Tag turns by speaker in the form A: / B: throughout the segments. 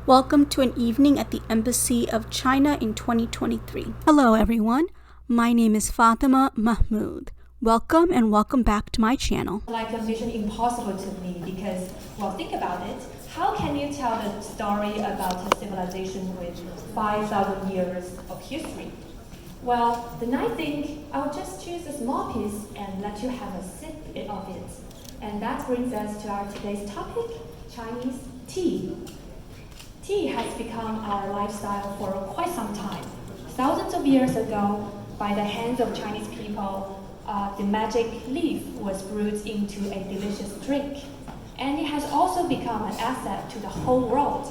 A: Welcome to an evening at the Embassy of China in 2023. Hello everyone, my name is Fatima Mahmood. Welcome and welcome back to my channel.
B: Like a mission impossible to me because, well, think about it. How can you tell the story about a civilization with 5,000 years of history? Well, then I think I'll just choose a small piece and let you have a sip of it. And that brings us to our today's topic, Chinese tea. Tea has become our lifestyle for quite some time. Thousands of years ago, by the hands of Chinese people, the magic leaf was brewed into a delicious drink. And it has also become an asset to the whole world.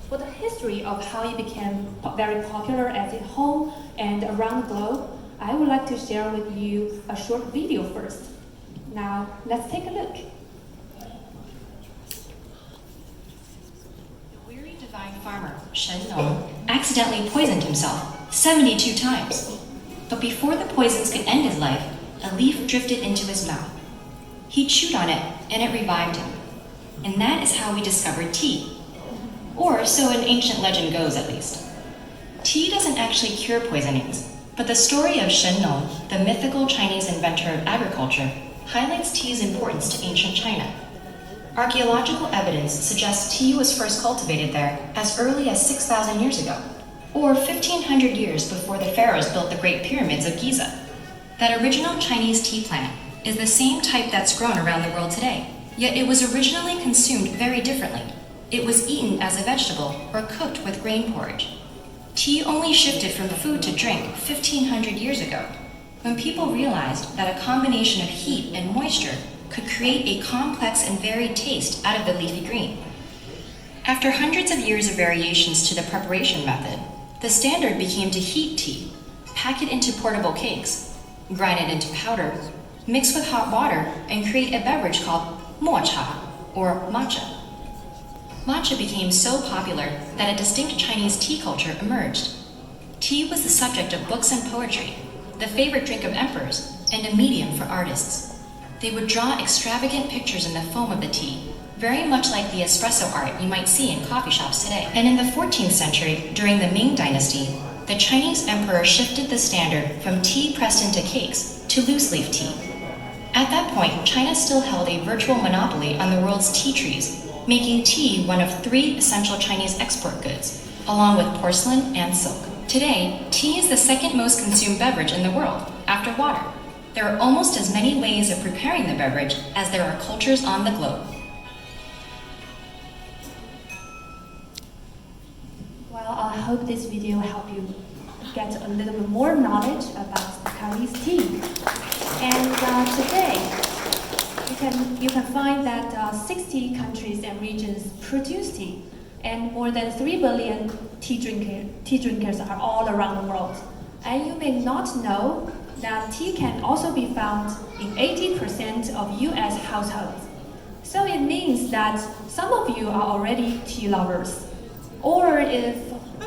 B: For the history of how it became very popular at home and around the globe, I would like to share with you a short video first. Now, let's take a look.
C: Divine farmer, Shen Nong, accidentally poisoned himself 72 times. But before the poisons could end his life, a leaf drifted into his mouth. He chewed on it, and it revived him. And that is how we discovered tea. Or so an ancient legend goes, at least. Tea doesn't actually cure poisonings, but the story of Shen Nong, the mythical Chinese inventor of agriculture, highlights tea's importance to ancient China. Archaeological evidence suggests tea was first cultivated there as early as 6,000 years ago, or 1,500 years before the pharaohs built the Great Pyramids of Giza. That original Chinese tea plant is the same type that's grown around the world today, yet it was originally consumed very differently. It was eaten as a vegetable or cooked with grain porridge. Tea only shifted from food to drink 1,500 years ago, when people realized that a combination of heat and moisture could create a complex and varied taste out of the leafy green. After hundreds of years of variations to the preparation method, the standard became to heat tea, pack it into portable cakes, grind it into powder, mix with hot water, and create a beverage called mocha, or matcha. Matcha became so popular that a distinct Chinese tea culture emerged. Tea was the subject of books and poetry, the favorite drink of emperors, and a medium for artists. They would draw extravagant pictures in the foam of the tea, very much like the espresso art you might see in coffee shops today. And in the 14th century, during the Ming Dynasty, the Chinese emperor shifted the standard from tea pressed into cakes to loose-leaf tea. At that point, China still held a virtual monopoly on the world's tea trees, making tea one of 3 essential Chinese export goods, along with porcelain and silk. Today, tea is the second most consumed beverage in the world, after water. There are almost as many ways of preparing the beverage as there are cultures on the globe.
B: Well, I hope this video helped you get a little bit more knowledge about Chinese tea. And today, you can find that 60 countries and regions produce tea, and more than 3 billion tea drinkers are all around the world. And you may not know that tea can also be found in 80% of US households. So it means that some of you are already tea lovers. Or if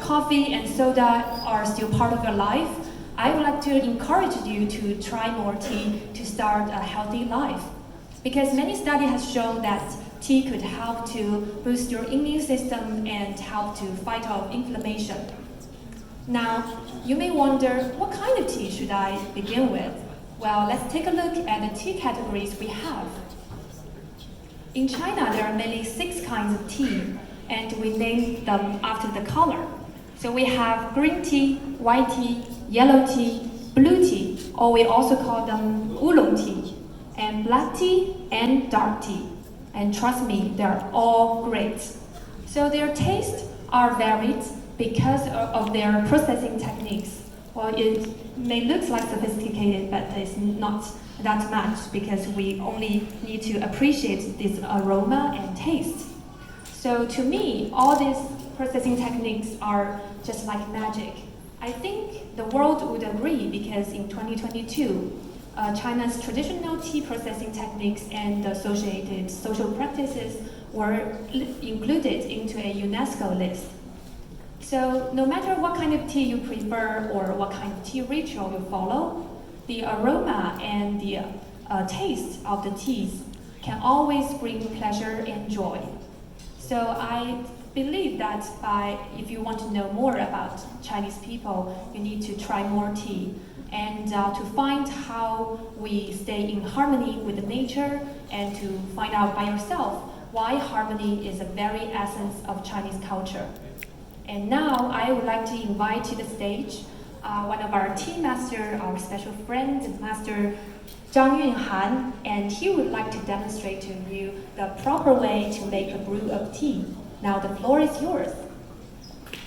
B: coffee and soda are still part of your life, I would like to encourage you to try more tea to start a healthy life. Because many studies have shown that tea could help to boost your immune system and help to fight off inflammation. Now, you may wonder, what kind of tea should I begin with? Well, let's take a look at the tea categories we have. In China, there are mainly 6 kinds of tea, and we name them after the color. So we have green tea, white tea, yellow tea, blue tea, or we also call them oolong tea, and black tea and dark tea. And trust me, they're all great. So their tastes are varied because of their processing techniques. Well, it may look like sophisticated, but it's not that much because we only need to appreciate this aroma and taste. So to me, all these processing techniques are just like magic. I think the world would agree because in 2022, China's traditional tea processing techniques and associated social practices were included into a UNESCO list. So no matter what kind of tea you prefer or what kind of tea ritual you follow, the aroma and the taste of the teas can always bring pleasure and joy. So I believe that if you want to know more about Chinese people, you need to try more tea. And to find how we stay in harmony with the nature, and to find out by yourself why harmony is a very essence of Chinese culture. And now I would like to invite to the stage one of our tea master, our special friend, Master Zhang Yunhan, and he would like to demonstrate to you the proper way to make a brew of tea. Now the floor is yours.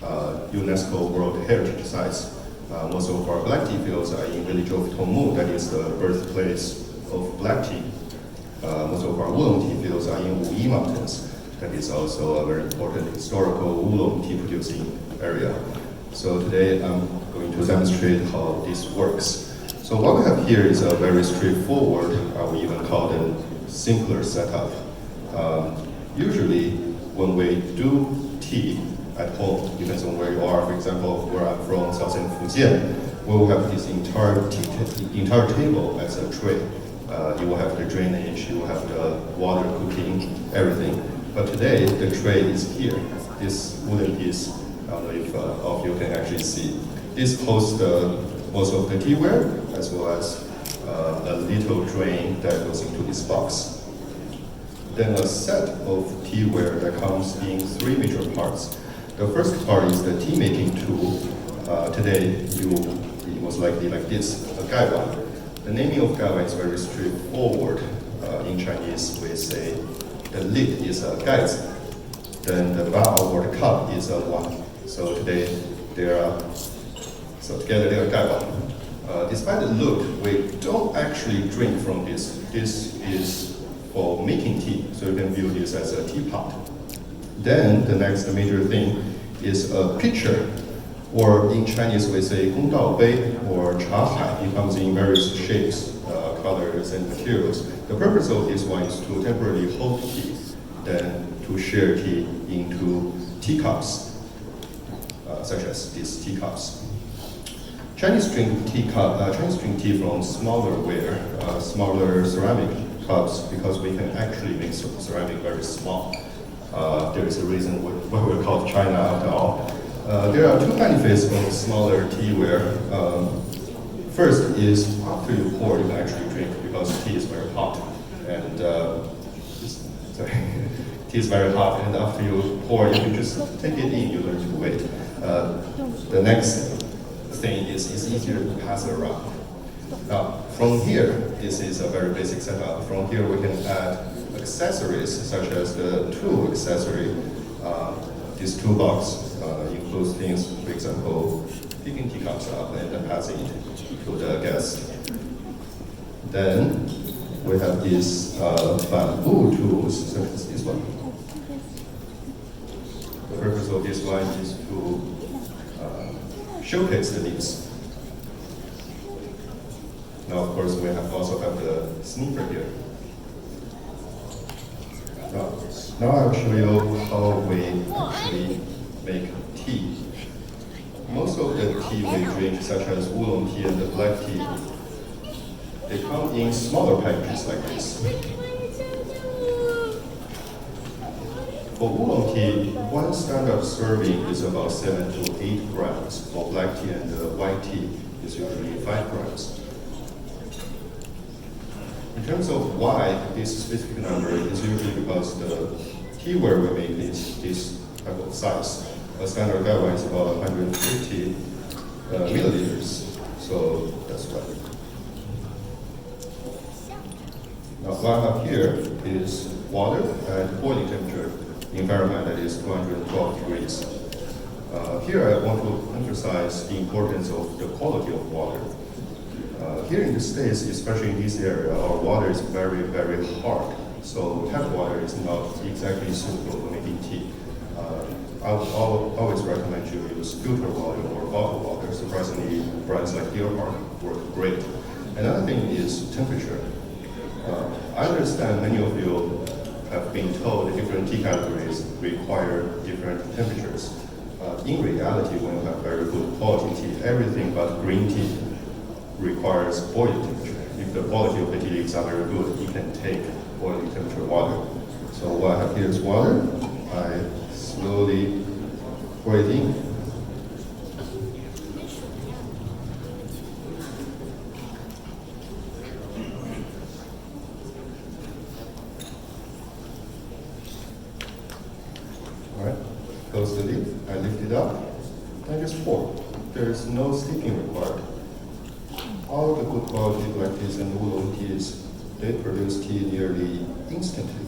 D: UNESCO World Heritage Sites. Most of our black tea fields are in village of Tongmu, that is the birthplace of black tea. Most of our oolong tea fields are in Wuyi Mountains. That is also a very important historical oolong tea producing area. So today I'm going to demonstrate how this works. So what we have here is a very straightforward, we even call it simpler setup. Usually when we do tea at home, depends on where you are. For example, where I'm from, southern Fujian, we will have this entire table as a tray. You will have the drainage, you will have the water cooking, everything. But today, the tray is here. This wooden piece, I don't know if all of you can actually see. This holds most of the teaware, as well as a little drain that goes into this box. Then a set of teaware that comes in 3 major parts. The first part is the tea making tool. Today, you will most likely like this, a gaiwan. The naming of gaiwan is very straightforward. In Chinese, we say the lid is a gaizi, then the bao or the cup is a wan. So today, together they are gaiwan. Despite the look, we don't actually drink from this. This is for making tea, so you can view this as a teapot. Then the next major thing is a pitcher, or in Chinese we say gong dao bei or cha hai. It comes in various shapes, colors, and materials. The purpose of this one is to temporarily hold tea, then to share tea into teacups, such as these teacups. Chinese drink tea from smaller ware, smaller ceramic cups, because we can actually make ceramic very small. There is a reason why we're called China after all. There are 2 benefits of smaller teaware. First is after you pour, you can actually drink, because tea is very hot. And tea is very hot, and after you pour, you can just take it in. You don't need to wait. The next thing is it's easier to pass it around. Now, from here, this is a very basic setup. From here, we can add accessories, such as the tool accessory. This toolbox includes things, for example, picking teacups up and passing it to the guest. Then we have these bamboo tools, such as this one. The purpose of this one is to showcase the leaves. Now, of course, we also have the sniffer here. Now I'll show you how we actually make tea. Most of the tea we drink, such as oolong tea and the black tea, they come in smaller packages like this. For oolong tea, 1 standard serving is about 7 to 8 grams. For black tea and white tea, it's usually 5 grams. In terms of why this specific number is usually because the teaware we make is this type of size. A standard gaiwan is about 150 milliliters, so that's why. Now what I have here is water at boiling temperature in Fahrenheit, that is 212 degrees. Here I want to emphasize the importance of the quality of water. Here in the States, especially in this area, our water is very, very hard. So tap water is not exactly suitable for making tea. I would always recommend you use filtered water or bottled water. Surprisingly, brands like Deerpark work great. Another thing is temperature. I understand many of you have been told that different tea categories require different temperatures. In reality, when you have very good quality tea, everything but green tea requires boiling temperature. If the quality of the tea leaves are very good, you can take boiling temperature water. So what I have here is water. I slowly pour it in. All right, close the lid, I lift it up, and just pour. There is no steeping required. All the good quality black teas and oolong teas, they produce tea nearly instantly.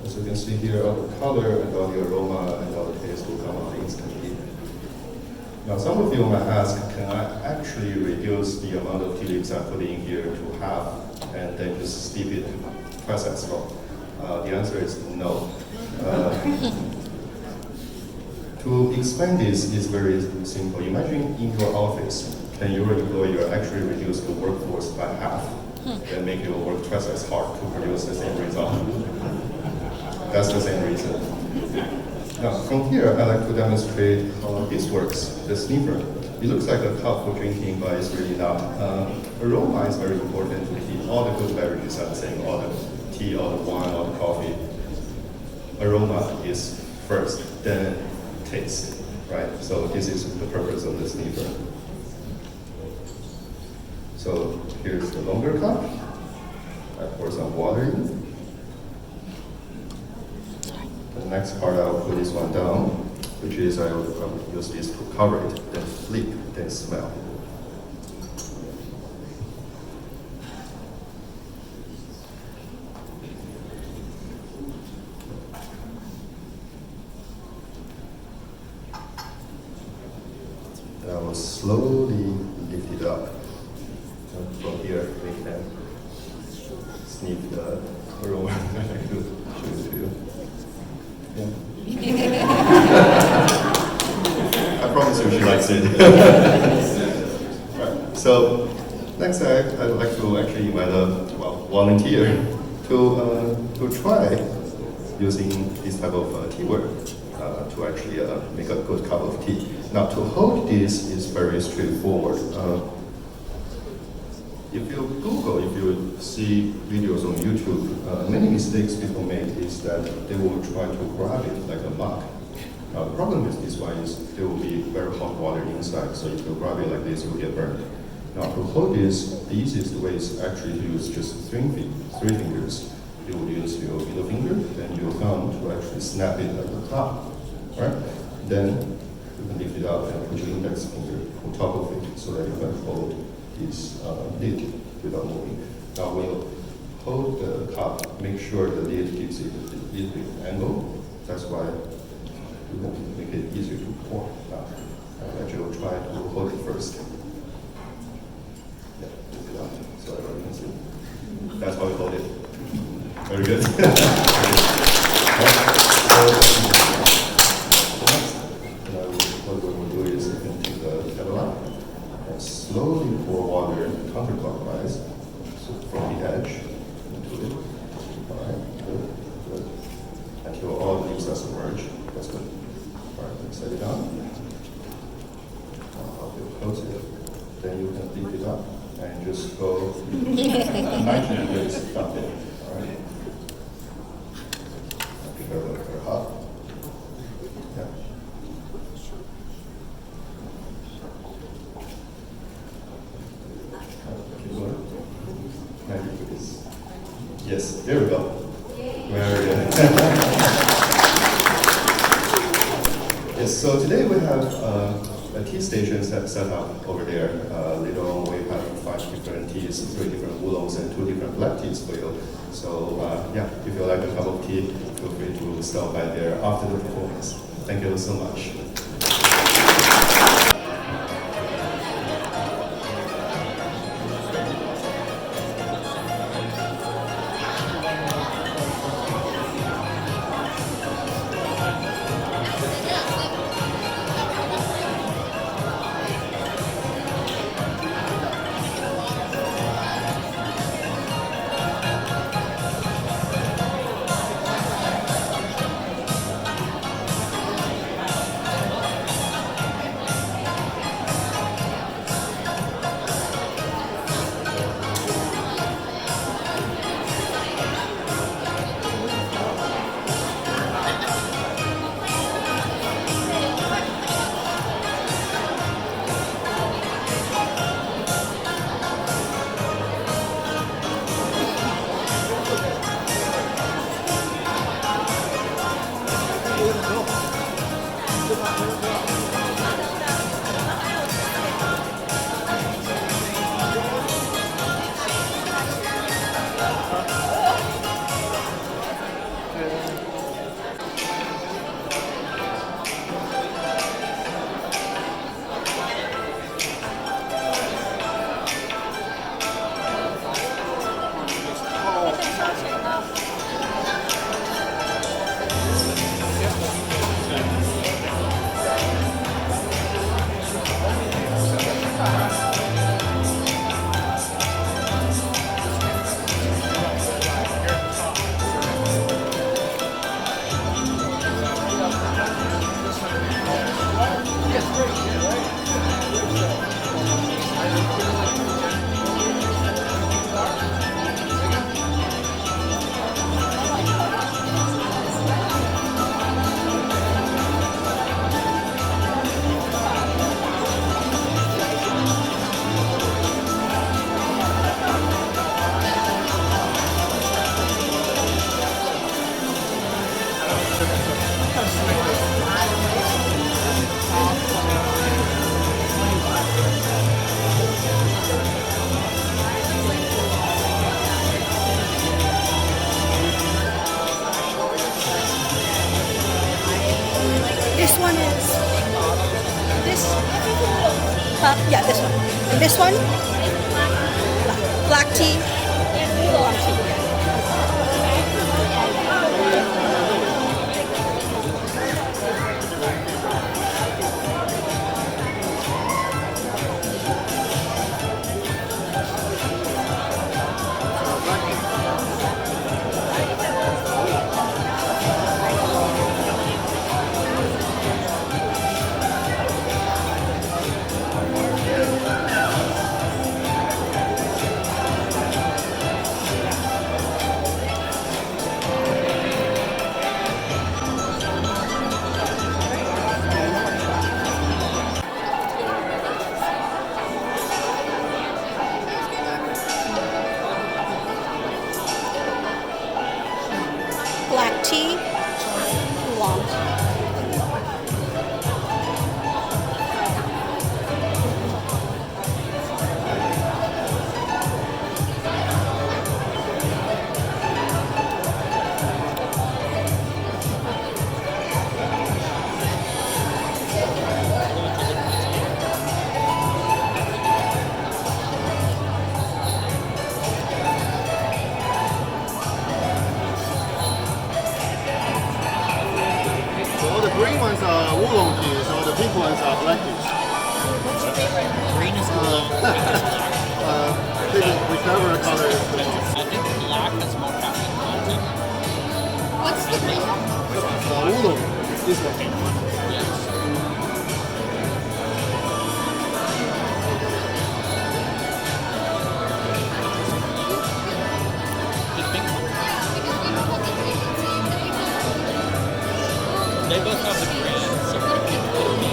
D: As you can see here, all the color and all the aroma and all the taste will come out instantly. Now, some of you might ask, can I actually reduce the amount of tea leaves I put in here to half and then just steep it twice as long? The answer is no. To explain this is very simple. Imagine in your office, can your employer actually reduce the workforce by half and make you work twice as hard to produce the same result? That's the same reason. Now, from here, I like to demonstrate how this works, the sniffer. It looks like a cup for drinking, but it's really not. Aroma is very important to tea. All the good beverages are the same, all the tea, all the wine, all the coffee. Aroma is first, then taste, right? So this is the purpose of the sniffer. So here's the longer cup. I pour some water in. The next part, I'll put this one down, which is I will use this to cover it, then flip, then smell. And I will slowly lift it up. And from here, we can sniff the aroma. I like to show it to you. Yeah. I promise you she likes it. Right. So next I'd like to actually invite a volunteer to try using this type of teaware to actually make a good cup of tea. Now to hold this is very straightforward. If you Google, if you see videos on YouTube, many mistakes people make is that they will try to grab it like a mug. Now the problem with this one is there will be very hot water inside, so if you grab it like this, you'll get burned. Now to hold this, the easiest way is actually to use just three fingers. You will use your middle finger and your thumb to actually snap it at the top, right? Then you can lift it up and put your index finger on top of it so that you can hold this lid without moving. Now when you hold the cup, make sure the lid gives it a little bit angle. That's why we want to make it easier to pour. Now I'll let you try to hold it first. Yeah, lift it up so everyone can see. That's how we hold it. Very good. What we will do is you can take the kettle up and slowly pour water counterclockwise, so from the edge into it. All right, good, good. Until all the leaves are submerged. That's good. All right, let's set it down. I'll close it. Then you can lift it up and just go 90 degrees up there. All right. Very hot. Yeah. Yes, there we go. Very good. Yes, so today we have a tea station set up over there. Later on we have 5 different teas, 3 different oolongs and 2 different black teas for you. So yeah, if you like a cup of tea, feel free to stop by there after the performance. Thank you so much.
A: one is this. Yeah, this one. And this one, black tea, oolong tea. Black tea, oolong.
E: All the green ones are oolong teas, all the pink ones are black teas.
F: What's your favorite? Green is oolong.
E: Whichever color is the most.
F: I think black has more caffeine content.
B: What's the green one?
E: Oolong. This one.
F: Yes. The pink one. They both have the green, so we can put me.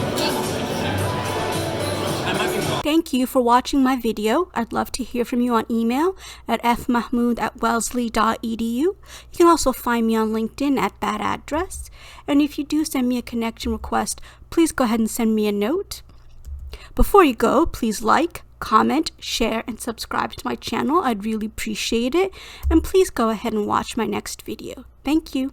F: I might be wrong.
A: Thank you for watching my video. I'd love to hear from you on email at fmahmood@wellesley.edu. You can also find me on LinkedIn at that address. And if you do send me a connection request, please go ahead and send me a note. Before you go, please like, comment, share, and subscribe to my channel. I'd really appreciate it. And please go ahead and watch my next video. Thank you.